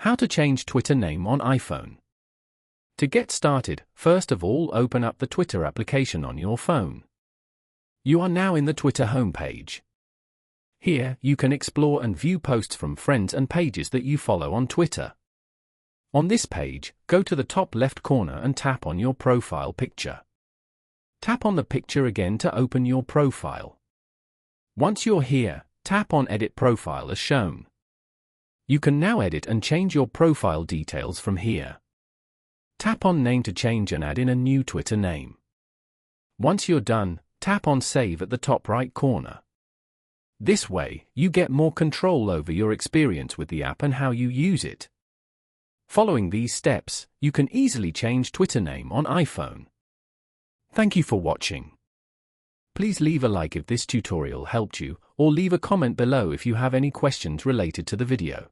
How to change Twitter name on iPhone. To get started, first of all open up the Twitter application on your phone. You are now in the Twitter homepage. Here, you can explore and view posts from friends and pages that you follow on Twitter. On this page, go to the top left corner and tap on your profile picture. Tap on the picture again to open your profile. Once you're here, tap on Edit Profile as shown. You can now edit and change your profile details from here. Tap on Name to change and add in a new Twitter name. Once you're done, tap on Save at the top right corner. This way, you get more control over your experience with the app and how you use it. Following these steps, you can easily change Twitter name on iPhone. Thank you for watching. Please leave a like if this tutorial helped you, or leave a comment below if you have any questions related to the video.